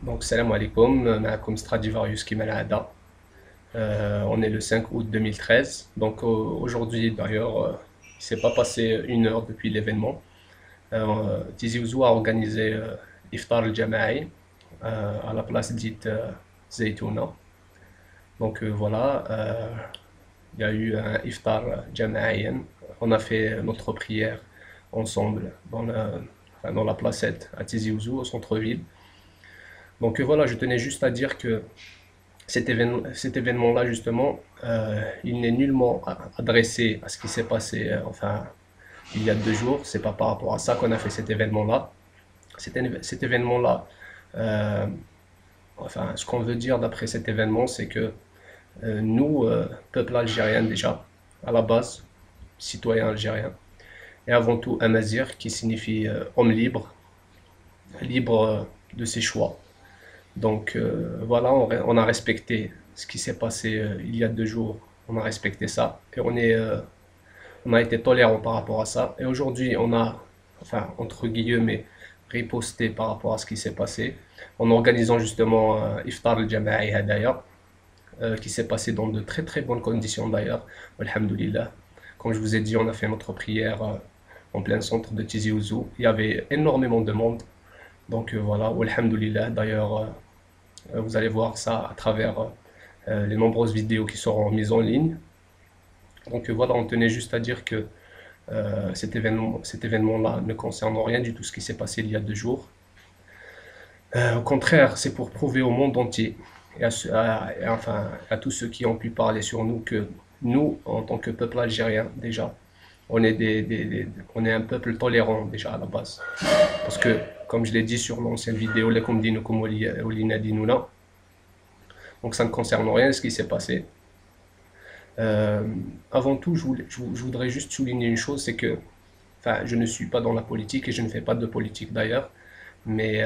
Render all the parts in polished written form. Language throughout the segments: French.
Donc, salam alaikum, معكم Stradivarius Kimalada. On est le 5 août 2013. Donc, aujourd'hui, d'ailleurs, il ne s'est pas passé une heure depuis l'événement. Tizi Ouzou a organisé Iftar al-Jama'i à la place dite Zaytouna. Donc, voilà, il y a eu un Iftar Jama'ien. On a fait notre prière ensemble dans la placette à Tizi Ouzou, au centre-ville. Donc voilà, je tenais juste à dire que cet événement-là, justement, il n'est nullement adressé à ce qui s'est passé, enfin, il y a 2 jours. C'est pas par rapport à ça qu'on a fait cet événement-là. Cet événement-là, euh, enfin, ce qu'on veut dire d'après cet événement, c'est que nous, peuple algérien déjà, à la base, citoyen algérien, et avant tout Amazir, qui signifie homme libre, libre de ses choix. Donc voilà, on a respecté ce qui s'est passé il y a 2 jours. On a respecté ça et on a été tolérant par rapport à ça. Et aujourd'hui, on a, enfin, entre guillemets, riposté par rapport à ce qui s'est passé en organisant justement Iftar al-Jama'i Hadaya, qui s'est passé dans de très très bonnes conditions d'ailleurs. Alhamdulillah. Comme je vous ai dit, on a fait notre prière en plein centre de Tizi Ouzou. Il y avait énormément de monde. Donc voilà, alhamdulillah. D'ailleurs, vous allez voir ça à travers les nombreuses vidéos qui seront mises en ligne. Donc voilà, on tenait juste à dire que cet événement-là ne concerne rien du tout ce qui s'est passé il y a 2 jours. Au contraire, c'est pour prouver au monde entier et enfin, à tous ceux qui ont pu parler sur nous que nous, en tant que peuple algérien, déjà, on est un peuple tolérant déjà à la base. Parce que, comme je l'ai dit sur l'ancienne vidéo, Lakum dinukum walina dinuna, donc ça ne concerne rien de ce qui s'est passé. Avant tout, je voudrais juste souligner une chose, c'est que, enfin, je ne suis pas dans la politique et je ne fais pas de politique d'ailleurs, mais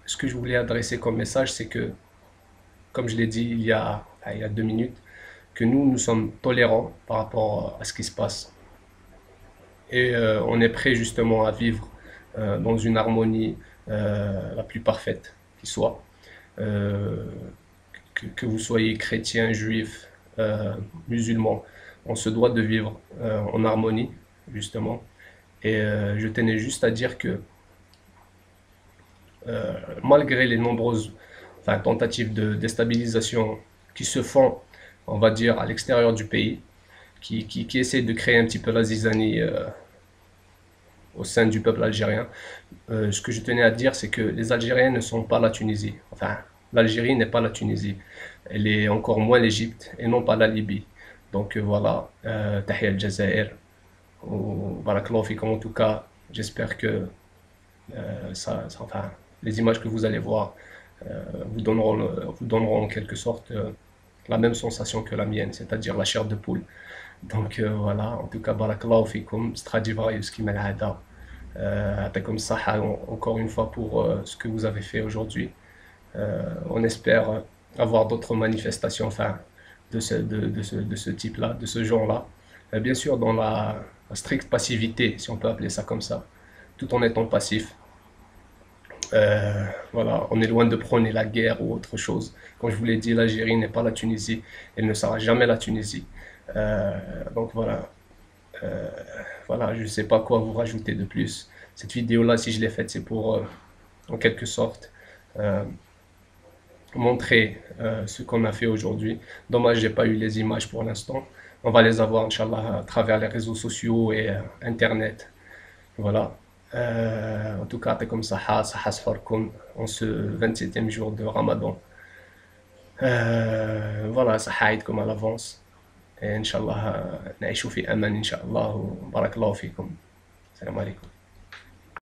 ce que je voulais adresser comme message, c'est que, comme je l'ai dit il y a 2 minutes, que nous sommes tolérants par rapport à ce qui se passe. Et on est prêt justement à vivre dans une harmonie la plus parfaite qui soit. Euh, que vous soyez chrétien, juif, musulman, on se doit de vivre en harmonie, justement. Et je tenais juste à dire que malgré les nombreuses enfin, tentatives de déstabilisation qui se font, on va dire, à l'extérieur du pays, qui essaient de créer un petit peu la zizanie au sein du peuple algérien. Ce que je tenais à dire, c'est que les Algériens ne sont pas la Tunisie. Enfin, l'Algérie n'est pas la Tunisie. Elle est encore moins l'Égypte et non pas la Libye. Donc voilà, Tahia al-Jazair, ou Barakallahu fikum. En tout cas, j'espère que enfin, les images que vous allez voir vous donneront en quelque sorte la même sensation que la mienne, c'est-à-dire la chair de poule. Donc voilà, en tout cas, Barakallahu fikum, Stradivarius Kimalada. Comme ça, encore une fois pour ce que vous avez fait aujourd'hui. On espère avoir d'autres manifestations enfin, de ce type-là, de ce genre-là. Bien sûr, dans la stricte passivité, si on peut appeler ça comme ça, tout en étant passif. Voilà, on est loin de prôner la guerre ou autre chose. Comme je vous l'ai dit, l'Algérie n'est pas la Tunisie, elle ne sera jamais la Tunisie. Donc voilà, voilà, je ne sais pas quoi vous rajouter de plus. Cette vidéo-là, si je l'ai faite, c'est pour, en quelque sorte, montrer ce qu'on a fait aujourd'hui. Dommage, j'ai pas eu les images pour l'instant. On va les avoir, Inch'Allah, à travers les réseaux sociaux et Internet. Voilà. En tout cas, comme ça, en ce 27e jour de Ramadan. Voilà, ça haït comme à l'avance. Et Inch'Allah, نعيشوا في أمان إن شاء الله وبارك الله فيكم. السلام عليكم.